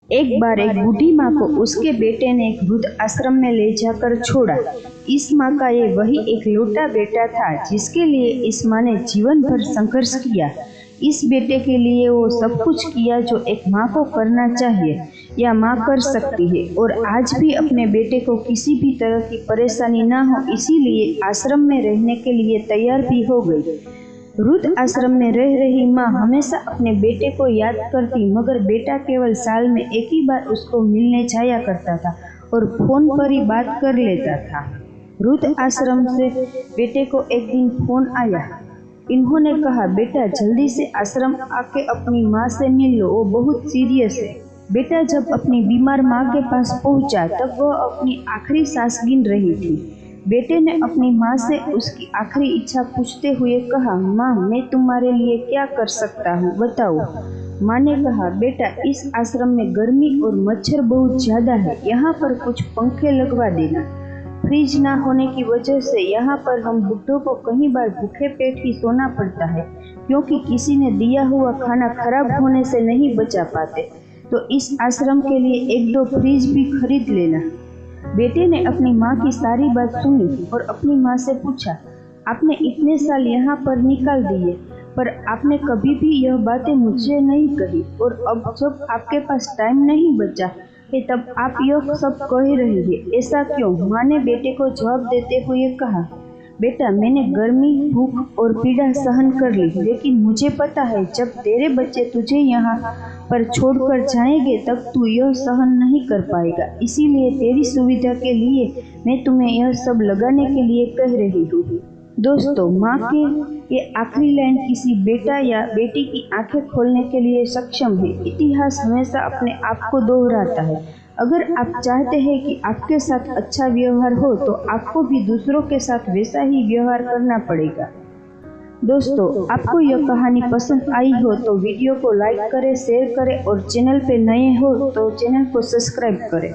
एक बार एक बूढ़ी माँ को उसके बेटे ने एक वृद्ध आश्रम में ले जाकर छोड़ा। इस माँ का ये वही एक लौटा बेटा था जिसके लिए इस माँ ने जीवन भर संघर्ष किया। इस बेटे के लिए वो सब कुछ किया जो एक माँ को करना चाहिए या माँ कर सकती है, और आज भी अपने बेटे को किसी भी तरह की परेशानी ना हो इसीलिए आश्रम में रहने के लिए तैयार भी हो गई। वृद्ध आश्रम में रह रही माँ हमेशा अपने बेटे को याद करती, मगर बेटा केवल साल में एक ही बार उसको मिलने जाया करता था और फोन पर ही बात कर लेता था। वृद्ध आश्रम से बेटे को एक दिन फोन आया। इन्होंने कहा, बेटा जल्दी से आश्रम आके अपनी माँ से मिल लो, वो बहुत सीरियस है। बेटा जब अपनी बीमार माँ के पास पहुंचा तब वह अपनी आखिरी सांस गिन रही थी। बेटे ने अपनी माँ से उसकी आखिरी इच्छा पूछते हुए कहा, माँ मैं तुम्हारे लिए क्या कर सकता हूँ, बताओ। माँ ने कहा, बेटा इस आश्रम में गर्मी और मच्छर बहुत ज्यादा है, यहाँ पर कुछ पंखे लगवा देना। फ्रिज ना होने की वजह से यहाँ पर हम बुढ़ों को कई बार भूखे पेट ही सोना पड़ता है, क्योंकि किसी ने दिया हुआ खाना खराब होने से नहीं बचा पाते, तो इस आश्रम के लिए एक दो फ्रिज भी खरीद लेना। बेटे ने अपनी माँ की सारी बात सुनी और अपनी माँ से पूछा, आपने इतने साल यहाँ पर निकाल दिए पर आपने कभी भी यह बातें मुझसे नहीं कही, और अब जब आपके पास टाइम नहीं बचा है तब आप यह सब कह रही है, ऐसा क्यों? माँ ने बेटे को जवाब देते हुए कहा, बेटा मैंने गर्मी, भूख और पीड़ा सहन कर ली, लेकिन मुझे पता है जब तेरे बच्चे तुझे यहाँ पर छोड़कर जाएंगे तब तू यह सहन नहीं कर पाएगा, इसीलिए तेरी सुविधा के लिए मैं तुम्हें यह सब लगाने के लिए कह रही हूँ। दोस्तों, माँ के ये आखिरी लाइन किसी बेटा या बेटी की आंखें खोलने के लिए सक्षम है। इतिहास हमेशा अपने आप को दोहराता है। अगर आप चाहते हैं कि आपके साथ अच्छा व्यवहार हो तो आपको भी दूसरों के साथ वैसा ही व्यवहार करना पड़ेगा। दोस्तों, आपको यह कहानी पसंद आई हो तो वीडियो को लाइक करें, शेयर करें और चैनल पे नए हो तो चैनल को सब्सक्राइब करें।